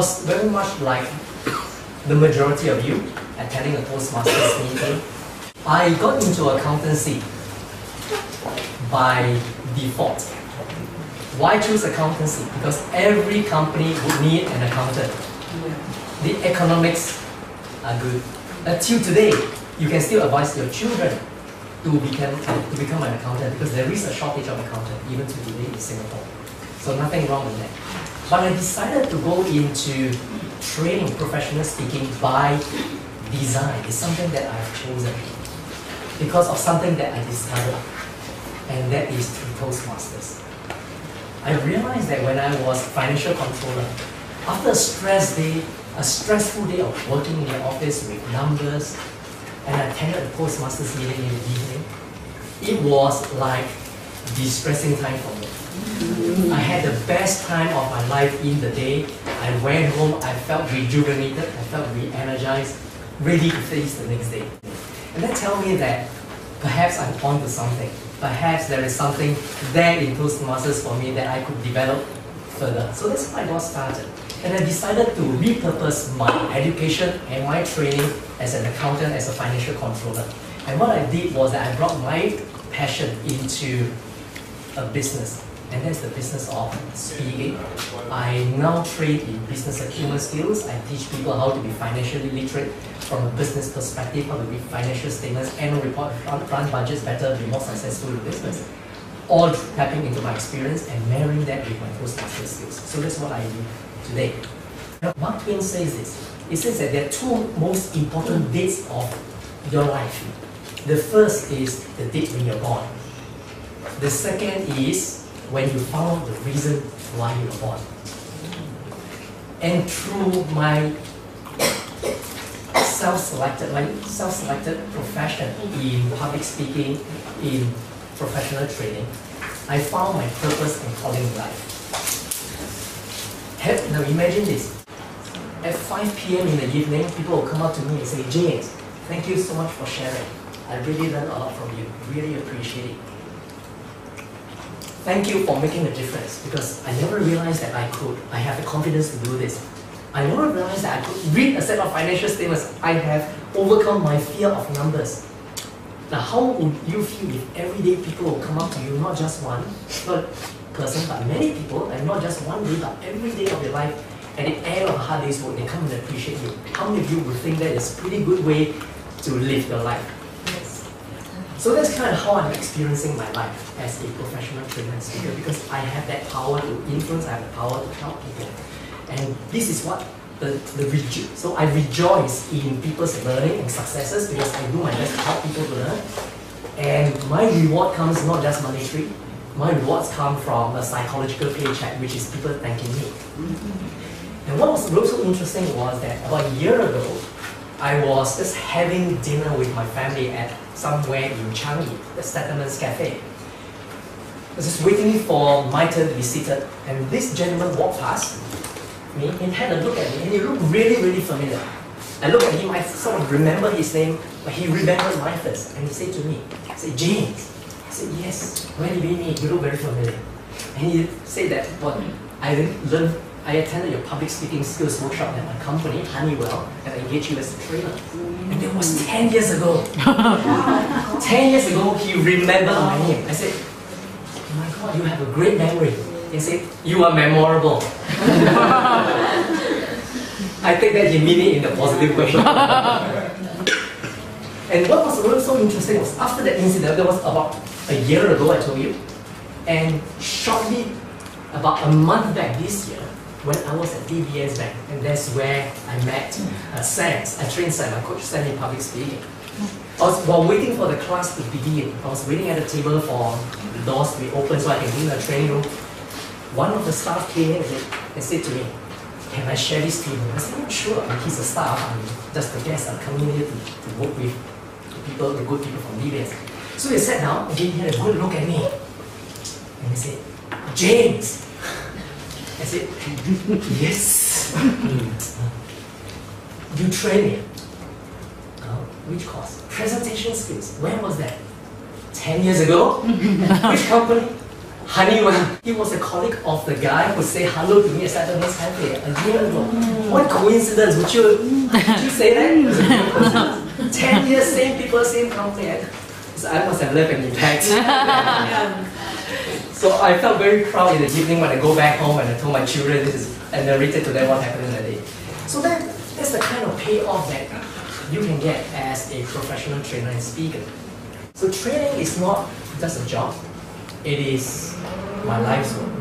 was very much like the majority of you attending a Toastmasters meeting. I got into accountancy by default. Why choose accountancy? Because every company would need an accountant. The economics are good. Until today, you can still advise your children to become an accountant because there is a shortage of accountant even to today in Singapore. So nothing wrong with that. But I decided to go into training, professional speaking by design. It's something that I've chosen because of something that I discovered, and that is through Toastmasters. I realized that when I was financial controller, after a stressful day of working in the office with numbers, and I attended a Toastmasters meeting in the evening, it was like distressing time for me. I had the best time of my life in the day. I went home, I felt rejuvenated, I felt re-energized, ready to face the next day. And that tells me that perhaps I'm onto something. Perhaps there is something there in Toastmasters for me that I could develop further. So that's how I got started. And I decided to repurpose my education and my training as an accountant, as a financial controller. And what I did was that I brought my passion into a business. And that's the business of speaking. I now train in business acumen skills. I teach people how to be financially literate from a business perspective, how to read financial statements, annual report, run budgets better, be more successful in business. All tapping into my experience and marrying that with my Toastmasters skills. So that's what I do today. Now, Mark Twain says this. He says that there are two most important dates of your life. The first is the date when you're born. The second is when you found out the reason why you were born. And through my self-selected profession in public speaking, in professional training, I found my purpose and calling in life. Now imagine this. At 5 p.m. in the evening, people will come up to me and say, James, thank you so much for sharing. I really learned a lot from you. Really appreciate it. Thank you for making a difference, because I never realized that I have the confidence to do this. I never realized that I could read a set of financial statements. I have overcome my fear of numbers. Now, how would you feel if every day people will come up to you, not just one person, but many people, and not just one day, but every day of your life, at the end of a hard day's work, they come and appreciate you. How many of you would think that is a pretty good way to live your life? So that's kind of how I'm experiencing my life as a professional trainer and speaker, because I have that power to influence, I have the power to help people. And this is what so I rejoice in people's learning and successes because I do my best to help people to learn. And my reward comes not just monetary, my rewards come from a psychological paycheck, which is people thanking me. And what was also interesting was that about a year ago, I was just having dinner with my family at somewhere in Changi, the Settlements Cafe. I was just waiting for my turn to be seated, and this gentleman walked past me and had a look at me, and he looked really, really familiar. I looked at him, I sort of remember his name, but he remembered mine first, and he said to me, James. I said, yes, where did we meet? You look very familiar. And he said that, I attended your public speaking skills workshop at my company, Honeywell, and I engaged you as a trainer. And that was 10 years ago. 10 years ago, he remembered my name. I said, oh my God, you have a great memory. He said, you are memorable. I take that he mean it in the positive way. And what was really so interesting was after that incident, that was about a year ago, I told you, and shortly, about a month back this year, when I was at DBS Bank, and that's where I met Sam. I trained Sam, my coach Sam in public speaking. While waiting for the class to begin, I was waiting at the table for the doors to be open so I can be in the training room. One of the staff came in and said to me, can I share this to you? I said, sure, he's a staff, I'm just a guest, I'm coming here to work with the good people from DBS. So he sat down and he had a good look at me. And he said, James. I said, yes. You train me. Which course? Presentation skills. When was that? 10 years ago? Which company? Honeywell. He was a colleague of the guy who said hello to me at Saturday's Cafe a year ago. What coincidence? Would you say that? It was a real coincidence. 10 years, same people, same company. So I must have left an impact. So I felt very proud in the evening when I go back home and I told my children this is, and narrated to them what happened in the day. So that's the kind of payoff that you can get as a professional trainer and speaker. So training is not just a job, it is my life's work.